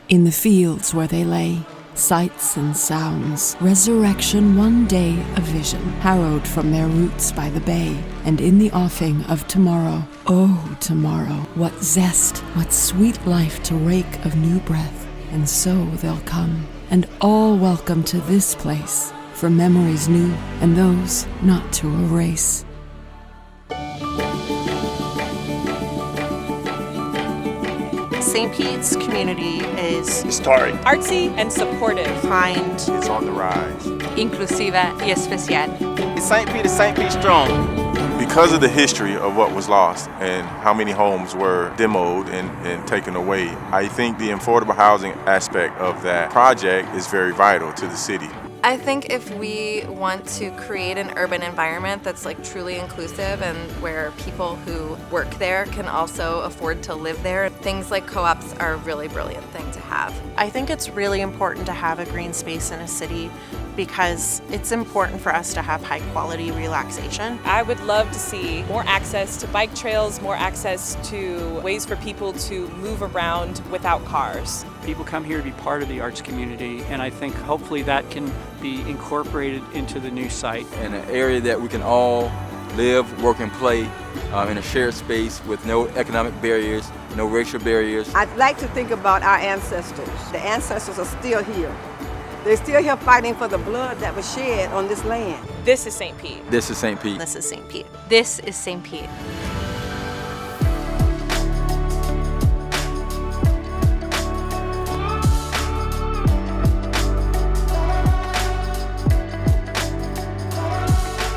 In the fields where they lay, sights and sounds, resurrection one day a vision, harrowed from their roots by the bay, and in the offing of tomorrow, oh tomorrow, what zest, what sweet life to rake of new breath, and so they'll come, and all welcome to this place, for memories new, and those not to erase. St. Pete's community is historic, artsy and supportive, kind, it's on the rise, inclusiva y especial. St. Pete is St. Pete strong. Because of the history of what was lost and how many homes were demoed and taken away, I think the affordable housing aspect of that project is very vital to the city. I think if we want to create an urban environment that's like truly inclusive and where people who work there can also afford to live there, things like co-ops are a really brilliant thing to have. I think it's really important to have a green space in a city because it's important for us to have high quality relaxation. I would love to see more access to bike trails, more access to ways for people to move around without cars. People come here to be part of the arts community, and I think hopefully that can be incorporated into the new site. In an area that we can all live, work, and play in a shared space with no economic barriers, no racial barriers. I'd like to think about our ancestors. The ancestors are still here. They're still here fighting for the blood that was shed on this land. This is St. Pete. This is St. Pete. This is St. Pete. This is St. Pete.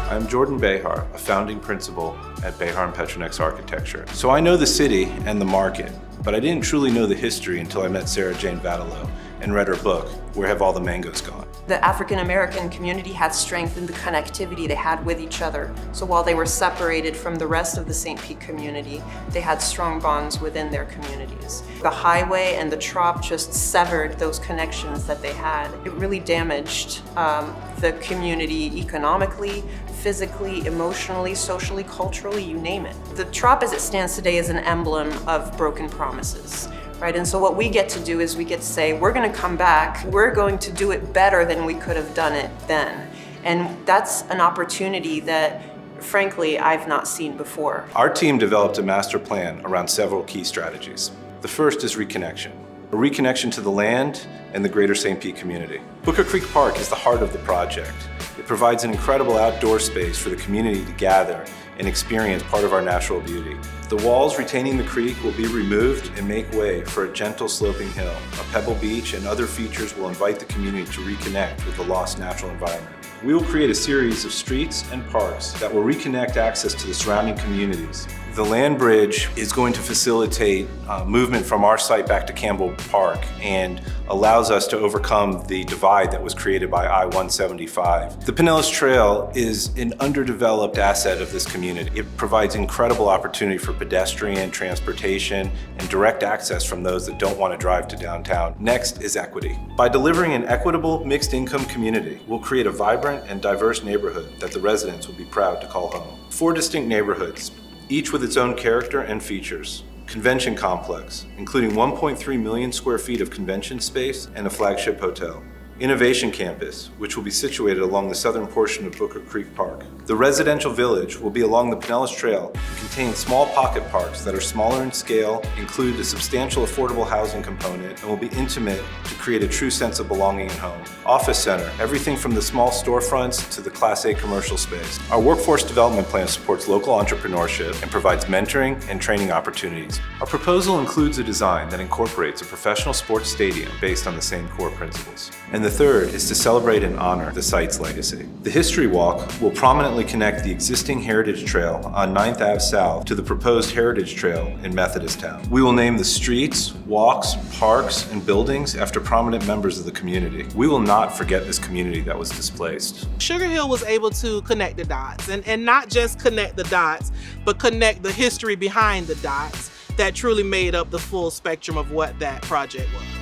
I'm Jordan Behar, a founding principal at Behar and Petronex Architecture. So I know the city and the market, but I didn't truly know the history until I met Sarah Jane Vatalo and read her book, Where Have All the Mangoes Gone? The African American community had strength in the connectivity they had with each other. So while they were separated from the rest of the St. Pete community, they had strong bonds within their communities. The highway and the Trop just severed those connections that they had. It really damaged the community economically, physically, emotionally, socially, culturally, you name it. The Trop as it stands today is an emblem of broken promises. Right, and so what we get to do is we get to say, we're going to come back, we're going to do it better than we could have done it then. And that's an opportunity that, frankly, I've not seen before. Our team developed a master plan around several key strategies. The first is reconnection. A reconnection to the land and the greater St. Pete community. Booker Creek Park is the heart of the project. It provides an incredible outdoor space for the community to gather and experience part of our natural beauty. The walls retaining the creek will be removed and make way for a gentle sloping hill. A pebble beach and other features will invite the community to reconnect with the lost natural environment. We will create a series of streets and parks that will reconnect access to the surrounding communities. The land bridge is going to facilitate movement from our site back to Campbell Park and allows us to overcome the divide that was created by I-175. The Pinellas Trail is an underdeveloped asset of this community. It provides incredible opportunity for pedestrian, transportation, and direct access from those that don't want to drive to downtown. Next is equity. By delivering an equitable, mixed-income community, we'll create a vibrant and diverse neighborhood that the residents will be proud to call home. 4 distinct neighborhoods, each with its own character and features. Convention complex, including 1.3 million square feet of convention space and a flagship hotel. Innovation Campus, which will be situated along the southern portion of Booker Creek Park. The residential village will be along the Pinellas Trail and contain small pocket parks that are smaller in scale, include a substantial affordable housing component, and will be intimate to create a true sense of belonging at home. Office center, everything from the small storefronts to the Class A commercial space. Our workforce development plan supports local entrepreneurship and provides mentoring and training opportunities. Our proposal includes a design that incorporates a professional sports stadium based on the same core principles. And the third is to celebrate and honor the site's legacy. The History Walk will prominently connect the existing Heritage Trail on 9th Ave South to the proposed Heritage Trail in Methodisttown. We will name the streets, walks, parks, and buildings after prominent members of the community. We will not forget this community that was displaced. Sugar Hill was able to connect the dots, and not just connect the dots, but connect the history behind the dots that truly made up the full spectrum of what that project was.